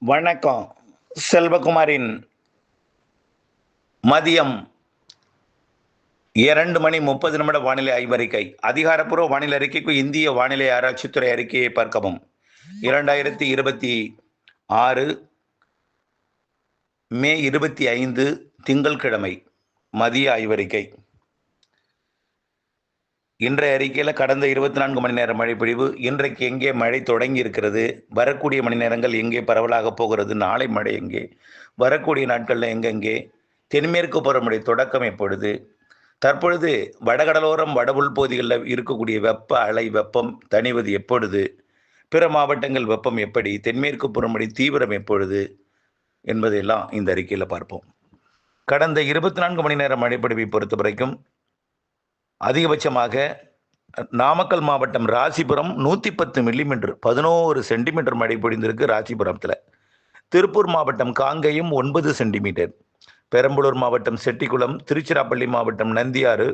வணக்கம். செல்வகுமாரின் மதியம் 2:30 வானிலை ஆய்வறிக்கை. அதிகாரப்பூர்வ வானிலை அறிக்கைக்கு இந்திய வானிலை ஆராய்ச்சித்துறை அறிக்கையை பார்க்கவும். 2026 மே 25 திங்கட்கிழமை மதிய ஆய்வறிக்கை. இன்றைய அறிக்கையில் கடந்த 24 மணி நேர மழைப்பொழிவு, இன்றைக்கு எங்கே மழை தொடங்கி இருக்கிறது, வரக்கூடிய மணி நேரங்கள் எங்கே பரவலாக போகிறது, நாளை மழை எங்கே, வரக்கூடிய நாட்களில் எங்கெங்கே, தென்மேற்கு பருவமழை தொடக்கம் எப்பொழுது, தற்பொழுது வடகடலோரம் வட உள்பகுதிகளில் இருக்கக்கூடிய வெப்ப அலை வெப்பம் தணிவது எப்பொழுது, பிற மாவட்டங்கள் வெப்பம் எப்படி, தென்மேற்கு பருவமழை தீவிரம் எப்பொழுது என்பதையெல்லாம் இந்த அறிக்கையில் பார்ப்போம். கடந்த 24 மணி நேர மழைப்பொழிவை பொறுத்த வரைக்கும் அதிகபட்சமாக நாமக்கல் மாவட்டம் ராசிபுரம் 110 மில்லிமீட்டர் 11 சென்டிமீட்டர் மழை பொழிந்திருக்கு ராசிபுரத்தில். திருப்பூர் மாவட்டம் காங்கேயம் 9 சென்டிமீட்டர், பெரம்பலூர் மாவட்டம் செட்டிக்குளம், திருச்சிராப்பள்ளி மாவட்டம் நந்தியாறு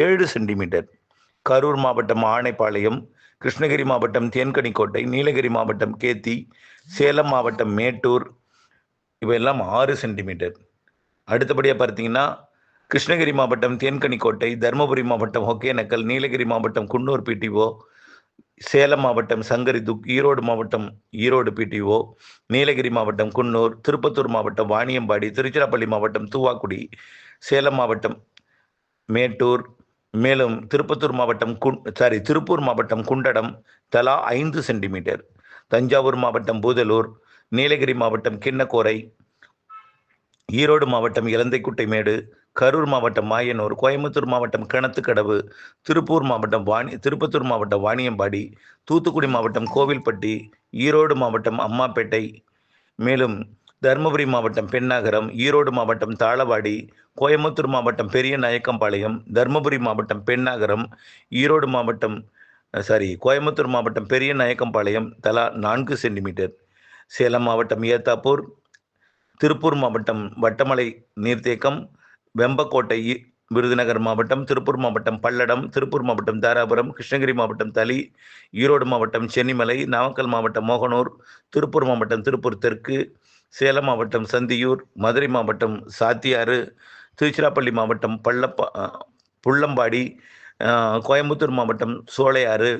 7 சென்டிமீட்டர், கரூர் மாவட்டம் ஆணைப்பாளையம், கிருஷ்ணகிரி மாவட்டம் தேன்கனிக்கோட்டை, நீலகிரி மாவட்டம் கேத்தி, சேலம் மாவட்டம் மேட்டூர் இவையெல்லாம் 6 சென்டிமீட்டர். அடுத்தபடியாக பார்த்தீங்கன்னா கிருஷ்ணகிரி மாவட்டம் தேன்கனிக்கோட்டை, தருமபுரி மாவட்டம் ஒகேனக்கல், நீலகிரி மாவட்டம் குன்னூர் பிடிஓ, சேலம் மாவட்டம் சங்கரிதுக், ஈரோடு மாவட்டம் ஈரோடு பிடிஓ, நீலகிரி மாவட்டம் குன்னூர், திருப்பத்தூர் மாவட்டம் வாணியம்பாடி, திருச்சிராப்பள்ளி மாவட்டம் தூவாக்குடி, சேலம் மாவட்டம் மேட்டூர், மேலும் திருப்பூர் மாவட்டம் குண்டடம் தலா 5 சென்டிமீட்டர், தஞ்சாவூர் மாவட்டம் பூதலூர், நீலகிரி மாவட்டம் கிண்ணக்கோரை, ஈரோடு மாவட்டம் இலந்தைக்குட்டை மேடு, கரூர் மாவட்டம் மாயனூர், கோயம்புத்தூர் மாவட்டம் கிணத்துக்கடவு, திருப்பூர் மாவட்டம் வாணியம்பாடி, தூத்துக்குடி மாவட்டம் கோவில்பட்டி, ஈரோடு மாவட்டம் அம்மாப்பேட்டை, மேலும் தருமபுரி மாவட்டம் பெண்ணாகரம், ஈரோடு மாவட்டம் தாளவாடி, கோயம்புத்தூர் மாவட்டம் பெரிய நாயக்கம்பாளையம், தருமபுரி மாவட்டம் பெண்ணாகரம், கோயம்புத்தூர் மாவட்டம் பெரிய நாயக்கம்பாளையம் தலா 4 சென்டிமீட்டர், சேலம் மாவட்டம் ஏத்தாப்பூர், திருப்பூர் மாவட்டம் வட்டமலை நீர்த்தேக்கம், வெம்பக்கோட்டை, விருதுநகர் மாவட்டம், திருப்பூர் மாவட்டம் பல்லடம், திருப்பூர் மாவட்டம் தாராபுரம், கிருஷ்ணகிரி மாவட்டம் தளி, ஈரோடு மாவட்டம் சென்னிமலை, நாமக்கல் மாவட்டம் மோகனூர், திருப்பூர் மாவட்டம் திருப்பூர் தெற்கு, சேலம் மாவட்டம் சந்தியூர், மதுரை மாவட்டம் சாத்தியாறு, திருச்சிராப்பள்ளி மாவட்டம் புள்ளம்பாடி, கோயம்புத்தூர் மாவட்டம் சோலையாறு,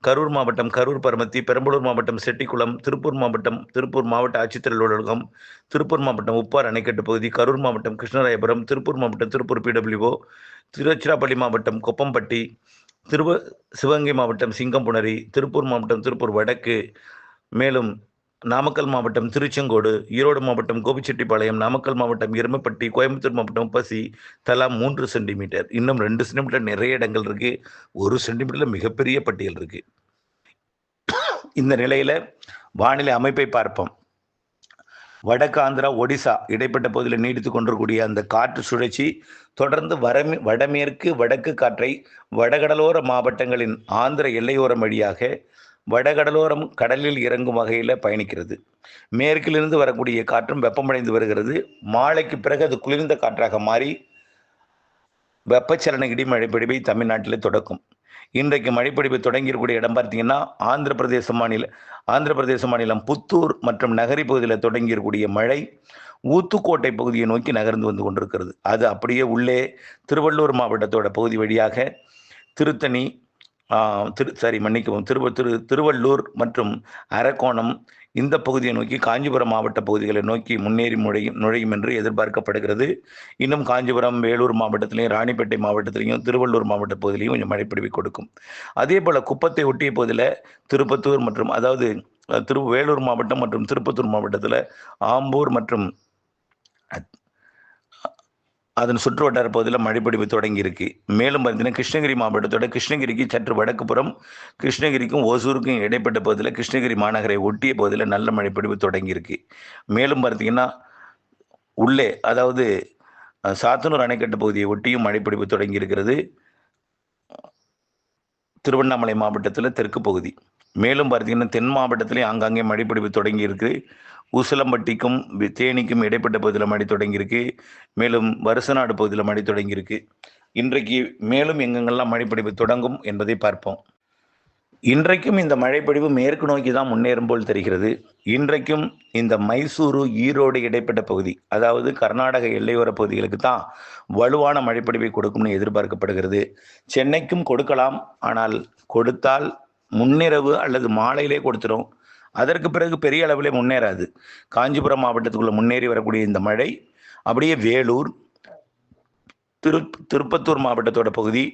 கரூர் மாவட்டம் கரூர் பரமத்தி, பெரம்பலூர் மாவட்டம் செட்டிக்குளம், திருப்பூர் மாவட்ட ஆட்சித்தலைவர் அலுவலகம், திருப்பூர் மாவட்டம் உப்பார் அணைக்கட்டு பகுதி, கரூர் மாவட்டம் கிருஷ்ணராயபுரம், திருப்பூர் மாவட்டம் திருப்பூர் பிடபிள்யூஓ, திருச்சிராப்பள்ளி மாவட்டம் கொப்பம்பட்டி, சிவகங்கை மாவட்டம் சிங்கம்புணரி, திருப்பூர் மாவட்டம் திருப்பூர் வடக்கு, மேலும் நாமக்கல் மாவட்டம் திருச்செங்கோடு, ஈரோடு மாவட்டம் கோபிச்செட்டிப்பாளையம், நாமக்கல் மாவட்டம் எருமப்பட்டி, கோயம்புத்தூர் மாவட்டம் உப்பசி தலா 3 சென்டிமீட்டர். இன்னும் 2 சென்டிமீட்டர் நிறைய இடங்கள் இருக்கு. 1 சென்டிமீட்டர்ல மிகப்பெரிய பட்டியல் இருக்கு. இந்த நிலையில வானிலை அமைப்பை பார்ப்போம். வடக்கு ஆந்திரா, ஒடிசா இடைப்பட்ட பகுதியில் நீடித்துக் கொண்டிருக்கூடிய அந்த காற்று சுழற்சி தொடர்ந்து வடமேற்கு வடக்கு காற்றை வடகடலோர மாவட்டங்களின் ஆந்திர எல்லையோரம் வழியாக வடகடலோரம் கடலில் இறங்கும் வகையில் பயணிக்கிறது. மேற்கிலிருந்து வரக்கூடிய காற்றும் வெப்பமடைந்து வருகிறது. மாலைக்கு பிறகு அது குளிர்ந்த காற்றாக மாறி வெப்பச்சலன இடிமழை பொழிவை தமிழ்நாட்டில் தொடக்கும். இன்றைக்கு மழைப்பொழிவு தொடங்கியிருக்கூடிய இடம் பார்த்தீங்கன்னா ஆந்திர பிரதேச மாநிலம் புத்தூர் மற்றும் நகரி பகுதியில் தொடங்கியிருக்கூடிய மழை ஊத்துக்கோட்டை பகுதியை நோக்கி நகர்ந்து வந்து கொண்டிருக்கிறது. அது அப்படியே உள்ளே திருவள்ளூர் மாவட்டத்தோட பகுதி வழியாக திருவள்ளூர் மற்றும் அரக்கோணம் இந்த பகுதியை நோக்கி காஞ்சிபுரம் மாவட்ட பகுதிகளை நோக்கி முன்னேறி நுழையும் என்று எதிர்பார்க்கப்படுகிறது. இன்னும் காஞ்சிபுரம், வேலூர் மாவட்டத்திலையும், ராணிப்பேட்டை மாவட்டத்திலையும், திருவள்ளூர் மாவட்ட பகுதியிலையும் கொஞ்சம் மழைப்பொழிவை கொடுக்கும். அதே போல் குப்பத்தை ஒட்டிய பகுதியில் திருப்பத்தூர் மற்றும் வேலூர் மாவட்டம் மற்றும் திருப்பத்தூர் மாவட்டத்தில் ஆம்பூர் மற்றும் அதன் சுற்று வட்டார பகுதியில் மழைப்பொழிவு தொடங்கி இருக்கு. மேலும் பார்த்தீங்கன்னா கிருஷ்ணகிரி மாவட்டத்தோட கிருஷ்ணகிரிக்கு சற்று வடக்கு புறம், கிருஷ்ணகிரிக்கும் ஓசூருக்கும் இடைப்பட்ட பகுதியில் கிருஷ்ணகிரி மாநகரை ஒட்டிய பகுதியில் நல்ல மழைப்பொழிவு தொடங்கி இருக்கு. மேலும் பார்த்தீங்கன்னா உள்ளே சாத்தனூர் அணைக்கட்டு பகுதியை ஒட்டியும் மழைப்பொழிவு தொடங்கி இருக்கிறது. திருவண்ணாமலை மாவட்டத்தில் தெற்கு பகுதி, மேலும் பார்த்தீங்கன்னா தென் மாவட்டத்திலேயே ஆங்காங்கே மழைப்பொழிவு தொடங்கி இருக்கு. உசிலம்பட்டிக்கும் தேனிக்கும் இடைப்பட்ட பகுதியில் மழை தொடங்கியிருக்கு. மேலும் வருசநாடு பகுதியில் மழை தொடங்கியிருக்கு. இன்றைக்கு மேலும் எங்கெங்கெல்லாம் மழைப்பொழிவு தொடங்கும் என்பதை பார்ப்போம். இன்றைக்கும் இந்த மழைப்பொழிவு மேற்கு நோக்கி தான் முன்னேறும் போல் தெரிகிறது. இன்றைக்கும் இந்த மைசூரு, ஈரோடு இடைப்பட்ட பகுதி, அதாவது கர்நாடக எல்லையோர பகுதிகளுக்கு தான் வலுவான மழைப்பொழிவை கொடுக்கும்னு எதிர்பார்க்கப்படுகிறது. சென்னைக்கும் கொடுக்கலாம். ஆனால் கொடுத்தால் முன்னிரவு அல்லது மாலையிலே கொடுத்துரும். அதற்கு பிறகு பெரிய அளவிலே முன்னேறாது. காஞ்சிபுரம் மாவட்டத்துக்குள்ள முன்னேறி வரக்கூடிய இந்த மழை அப்படியே வேலூர், திருப்பத்தூர் மாவட்டத்தோட பகுதி,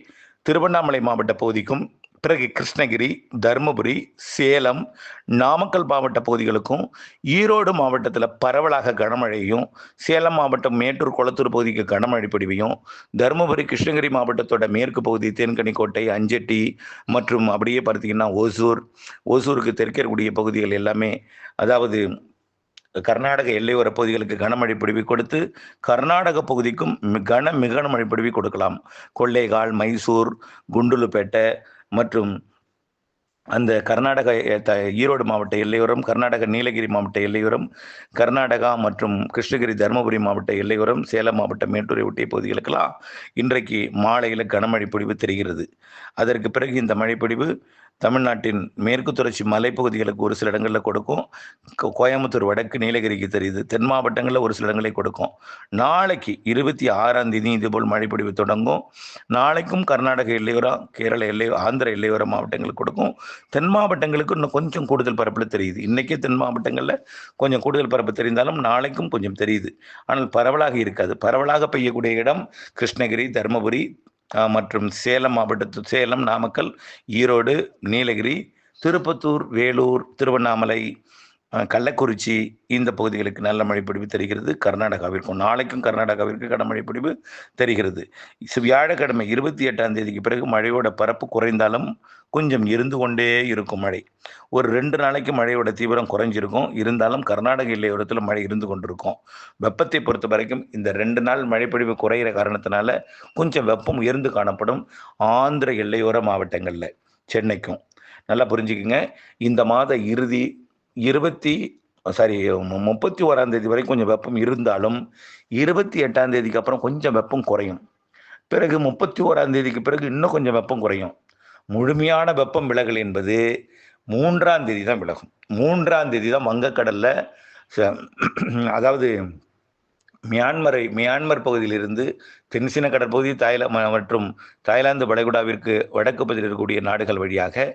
திருவண்ணாமலை மாவட்ட பகுதிக்கும், பிறகு கிருஷ்ணகிரி, தருமபுரி, சேலம், நாமக்கல் மாவட்ட பகுதிகளுக்கும், ஈரோடு மாவட்டத்தில் பரவலாக கனமழையும், சேலம் மாவட்டம் மேட்டூர், கொளத்தூர் பகுதிக்கு கனமழை பொழிவையும், தருமபுரி, கிருஷ்ணகிரி மாவட்டத்தோட மேற்கு பகுதி தேன்கனிக்கோட்டை, அஞ்சட்டி மற்றும் அப்படியே பார்த்தீங்கன்னா ஓசூருக்கு தெற்கே இருக்கக்கூடிய பகுதிகள் எல்லாமே, அதாவது கர்நாடக எல்லையோர பகுதிகளுக்கு கனமழை பொழிவை கொடுத்து கர்நாடக பகுதிக்கும் மிக கனமழை பொழிவை கொடுக்கலாம். கொள்ளைகால், மைசூர், குண்டுலுப்பேட்டை மற்றும் அந்த கர்நாடக ஈரோடு மாவட்ட எல்லையோரம், கர்நாடக நீலகிரி மாவட்ட எல்லையோரம், கர்நாடகா மற்றும் கிருஷ்ணகிரி, தருமபுரி மாவட்ட எல்லையோரம், சேலம் மாவட்ட மேட்டூரை ஒட்டிய பகுதிகளுக்கெல்லாம் இன்றைக்கு மாலையில் கனமழை பொழிவு தெரிகிறது. அதற்கு பிறகு இந்த மழைப்பொழிவு தமிழ்நாட்டின் மேற்கு தொடர்ச்சி மலைப்பகுதிகளுக்கு ஒரு சில இடங்களில் கொடுக்கும். கோயம்புத்தூர் வடக்கு, நீலகிரிக்கு தெரியுது. தென் மாவட்டங்களில் ஒரு சில இடங்களை கொடுக்கும். நாளைக்கு 26ஆம் தேதி இதுபோல் மழைப்பொழிவு தொடங்கும். நாளைக்கும் கர்நாடக எல்லையோரம், கேரள ஆந்திர எல்லையோர மாவட்டங்களுக்கு கொடுக்கும். தென் மாவட்டங்களுக்கு இன்னும் கொஞ்சம் கூடுதல் பரப்பில் தெரியுது. இன்றைக்கே தென் மாவட்டங்களில் கொஞ்சம் கூடுதல் பரப்பு தெரிந்தாலும் நாளைக்கும் கொஞ்சம் தெரியுது. ஆனால் பரவலாக இருக்காது. பரவலாக பெய்யக்கூடிய இடம் கிருஷ்ணகிரி, தருமபுரி மற்றும் சேலம் சேலம், நாமக்கல், ஈரோடு, நீலகிரி, திருப்பத்தூர், வேலூர், திருவண்ணாமலை, கள்ளக்குறிச்சி இந்த பகுதிகளுக்கு நல்ல மழைப்பொழிவு தெரிகிறது. கர்நாடகாவிற்கும் நாளைக்கும் கர்நாடகாவிற்கு கனமழை பொழிவு தெரிகிறது. வியாழக்கிழமை 28ஆம் தேதிக்கு பிறகு மழையோட பரப்பு குறைந்தாலும் கொஞ்சம் இருந்து கொண்டே இருக்கும் மழை. ஒரு 2 நாளைக்கு மழையோட தீவிரம் குறைஞ்சிருக்கும். இருந்தாலும் கர்நாடக எல்லையோரத்தில் மழை இருந்து கொண்டிருக்கும். வெப்பத்தை பொறுத்த வரைக்கும் இந்த 2 நாள் மழைப்பொழிவு குறைகிற காரணத்தினால கொஞ்சம் வெப்பம் உயர்ந்து காணப்படும் ஆந்திர எல்லையோர மாவட்டங்களில், சென்னைக்கும். நல்லா புரிஞ்சுக்குங்க. இந்த மாத இறுதி 31ஆம் தேதி வரை கொஞ்சம் வெப்பம் இருந்தாலும் 28ஆம் தேதிக்கு அப்புறம் கொஞ்சம் வெப்பம் குறையும். பிறகு 31ஆம் தேதிக்கு பிறகு இன்னும் கொஞ்சம் வெப்பம் குறையும். முழுமையான வெப்பம் விலகல் என்பது 3ஆம் தேதி தான் விலகும். 3ஆம் தேதி தான் வங்கக்கடல்ல, அதாவது மியான்மர் பகுதியிலிருந்து தென்சீன கடற்பகுதி, மற்றும் தாய்லாந்து வளைகுடாவிற்கு வடக்கு பகுதியில் இருக்கக்கூடிய நாடுகள் வழியாக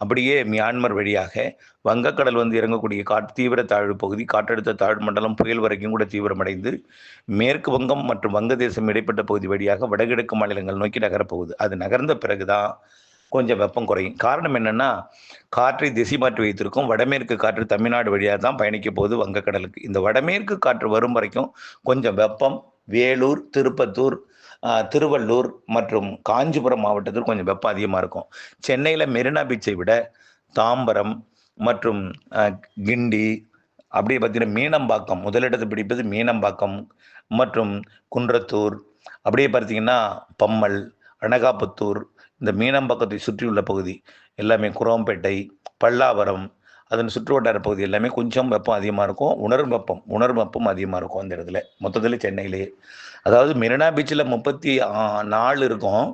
அப்படியே மியான்மர் வழியாக வங்கக்கடல் வந்து இறங்கக்கூடிய தீவிர தாழ்வு பகுதி, காற்றழுத்த தாழ்வு மண்டலம் புயல் வரைக்கும் கூட தீவிரமடைந்து மேற்கு வங்கம் மற்றும் வங்கதேசம் இடைப்பட்ட பகுதி வழியாக வடகிழக்கு மாநிலங்கள் நோக்கி நகரப்போகுது. அது நகர்ந்த பிறகுதான் கொஞ்சம் வெப்பம் குறையும். காரணம் என்னன்னா, காற்றை திசை மாற்றி வைத்திருக்கும். வடமேற்கு காற்று தமிழ்நாடு வழியாக தான் பயணிக்க போகுது வங்கக்கடலுக்கு. இந்த வடமேற்கு காற்று வரும் வரைக்கும் கொஞ்சம் வெப்பம் வேலூர், திருப்பத்தூர், திருவள்ளூர் மற்றும் காஞ்சிபுரம் மாவட்டத்தில் கொஞ்சம் வெப்பம் அதிகமாக இருக்கும். சென்னையில் மெரினா பீச்சை விட தாம்பரம் மற்றும் கிண்டி, அப்படியே பார்த்தீங்கன்னா மீனம்பாக்கம், முதலிடத்தை பிடிப்பது மீனம்பாக்கம் மற்றும் குன்றத்தூர், அப்படியே பார்த்தீங்கன்னா பம்மல், அனகாபுத்தூர், இந்த மீனம்பாக்கத்தை சுற்றியுள்ள பகுதி எல்லாமே, குரோம்பேட்டை, பல்லாவரம், அதன் சுற்றுவட்டார பகுதி எல்லாமே கொஞ்சம் வெப்பம் அதிகமாக இருக்கும். உணரும் வெப்பம் அதிகமாக இருக்கும் அந்த இடத்துல. மொத்தத்தில் சென்னையிலேயே, அதாவது மெரினா பீச்சில் 34 இருக்கும்.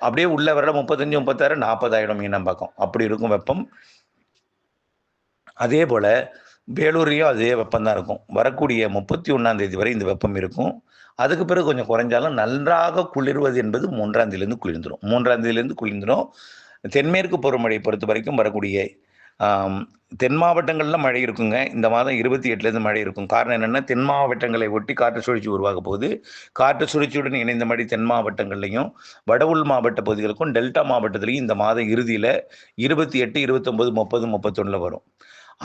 அப்படியே உள்ள வர 35, 36, 40 ஆகிடும் மீனம்பாக்கம். அப்படி இருக்கும் வெப்பம். அதே போல் வேலூரையும் அதே வெப்பம் தான் இருக்கும். வரக்கூடிய 31ஆம் தேதி வரை இந்த வெப்பம் இருக்கும். அதுக்கு பிறகு கொஞ்சம் குறைஞ்சாலும் நன்றாக குளிர்வது என்பது 3ஆம் தேதியிலேருந்து குளிர்ந்துடும். 3ஆம் தேதியிலேருந்து குளிர்ந்துடும். தென்மேற்கு பருவமழையை பொறுத்த வரைக்கும் வரக்கூடிய தென் மாவட்டங்களில் மழை இருக்குங்க. இந்த மாதம் 28லேருந்து மழை இருக்கும். காரணம் என்னென்னா, தென் மாவட்டங்களை ஒட்டி காற்று சுழற்சி உருவாக போகுது. காற்று சுழற்சியுடன் இணைந்த மழை தென் மாவட்டங்கள்லையும் வட உள் மாவட்ட பகுதிகளுக்கும் டெல்டா மாவட்டத்திலையும் இந்த மாதம் இறுதியில் 28, 29, 30, 31 வரும்.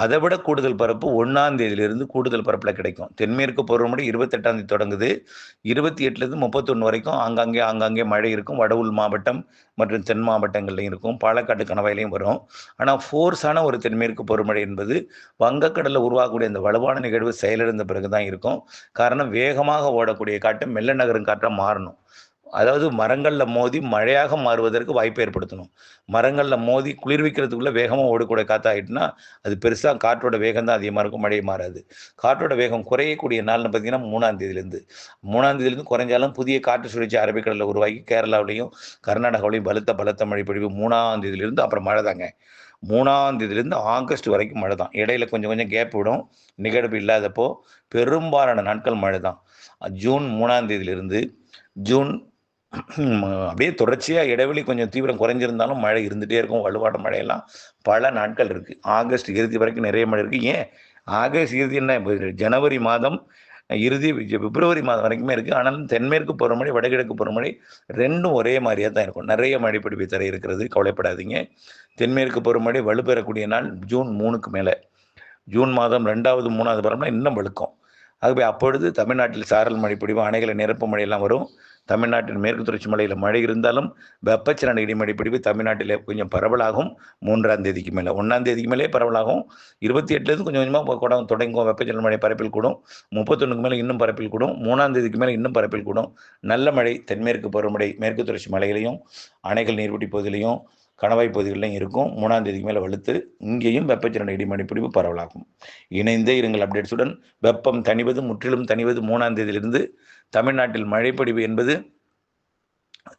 அதை விட கூடுதல் பரப்பு 1ஆம் தேதியிலிருந்து கூடுதல் பரப்பில் கிடைக்கும். தென்மேற்கு பருவமழை 28ஆம் தேதி தொடங்குது. 28லேருந்து 31 வரைக்கும் ஆங்காங்கே மழை இருக்கும். வட உள் மாவட்டம் மற்றும் தென் மாவட்டங்கள்லையும் இருக்கும். பாலக்காட்டு கணவாயிலையும் வரும். ஆனால் ஃபோர்ஸான ஒரு தென்மேற்கு பருவமழை என்பது வங்கக்கடலில் உருவாகக்கூடிய அந்த வலுவான நிகழ்வு செயலிழந்த பிறகு தான் இருக்கும். காரணம், வேகமாக ஓடக்கூடிய காற்று மெல்ல நகரும் காற்றாக மாறணும். அதாவது மரங்களில் மோதி மழையாக மாறுவதற்கு வாய்ப்பு ஏற்படுத்தணும். மரங்களில் மோதி குளிர்விக்கிறதுக்குள்ளே வேகமாக ஓடக்கூடிய காற்றாயிட்டுனா அது பெருசாக காற்றோட வேகம் தான் அதிகமாக இருக்கும், மழை மாறாது. காற்றோட வேகம் குறையக்கூடிய நாள்னு பார்த்தீங்கன்னா 3ஆம் தேதியிலேருந்து 3ஆம் தேதியிலேருந்து குறைஞ்சாலும் புதிய காற்று சுழற்சி அரபிக்கடலில் உருவாகி கேரளாவிலையும் கர்நாடகாவிலையும் பலத்த மழை பொழிவு 3ஆம் தேதியிலேருந்து அப்புறம் மழை தாங்க. 3ஆம் தேதியிலேருந்து ஆகஸ்ட் வரைக்கும் மழை தான். இடையில கொஞ்சம் கொஞ்சம் கேப் விடும், நிகழ்வு இல்லாதப்போ பெரும்பாலான நாட்கள் மழை தான். ஜூன் 3ஆம் தேதியிலிருந்து ஜூன் அப்படியே தொடர்ச்சியாக இடைவெளி கொஞ்சம் தீவிரம் குறைஞ்சிருந்தாலும் மழை இருந்துகிட்டே இருக்கும். வலுவான மழையெல்லாம் பல நாட்கள் இருக்குது. ஆகஸ்ட் இறுதி வரைக்கும் நிறைய மழை இருக்குது. ஏன் ஆகஸ்ட் இறுதி என்ன, ஜனவரி மாதம் இறுதி பிப்ரவரி மாதம் வரைக்குமே இருக்குது. ஆனாலும் தென்மேற்கு பருவமழை வடகிழக்கு பருவமழை ரெண்டும் ஒரே மாதிரியாக தான் இருக்கும். நிறைய மழை பிடிப்பு தர இருக்கிறது, கவலைப்படாதீங்க. தென்மேற்கு பருவமழை வலுப்பெறக்கூடிய நாள் ஜூன் 3க்கு மேலே. ஜூன் மாதம் 2வது 3வது பருவமழை இன்னும் வலுக்கும். ஆகவே அப்பொழுது தமிழ்நாட்டில் சாரல் மழை பொழிவு, அணைகளை நிரப்பு மழையெல்லாம் வரும். தமிழ்நாட்டின் மேற்கு தொடர்ச்சி மலையில் மழை இருந்தாலும் வெப்பச்சலன இடிமழை பிடிப்பு தமிழ்நாட்டில் கொஞ்சம் பரவலாகும். 3ஆம் தேதிக்கு மேலே, 1ஆம் தேதிக்கு மேலே பரவலாகும். 28லேருந்து கொஞ்சம் கொஞ்சமாக தொடங்கும் வெப்பச்சலன மழை பரப்பில் கூடும். 31க்கு மேலே இன்னும் பரப்பில் கூடும். 3ஆம் தேதிக்கு மேலே இன்னும் பரப்பில் கூடும். நல்ல மழை தென்மேற்கு பருவமழை மேற்கு தொடர்ச்சி மலையிலையும் அணைகள் நீர்பிடி பகுதியிலையும் கணவாய் பகுதிகளிலும் இருக்கும். 3ஆம் தேதிக்கு மேலே வலுத்து இங்கேயும் வெப்பச்சலன இடிமழை பிடிப்பு பரவலாகும். இணைந்தே இருங்கள் அப்டேட்ஸுடன். வெப்பம் தணிவது, முற்றிலும் தணிவது 3ஆம் தேதியிலிருந்து. தமிழ்நாட்டில் மழைப்பொழிவு என்பது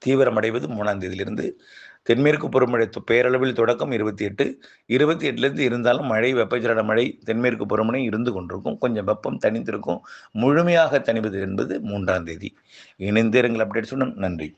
தீவிரமடைவது 3ஆம் தேதியிலிருந்து. தென்மேற்கு பருவமழை பேரளவில் தொடக்கம் 28லேருந்து இருந்தாலும் மழை, வெப்பச்சலன மழை தென்மேற்கு பருவமழை இருந்து கொண்டிருக்கும். கொஞ்சம் வெப்பம் தணிந்திருக்கும். முழுமையாக தணிவது என்பது 3ஆம் தேதி. இணைந்தே இருங்கள் அப்டேட்ஸுடன். நன்றி.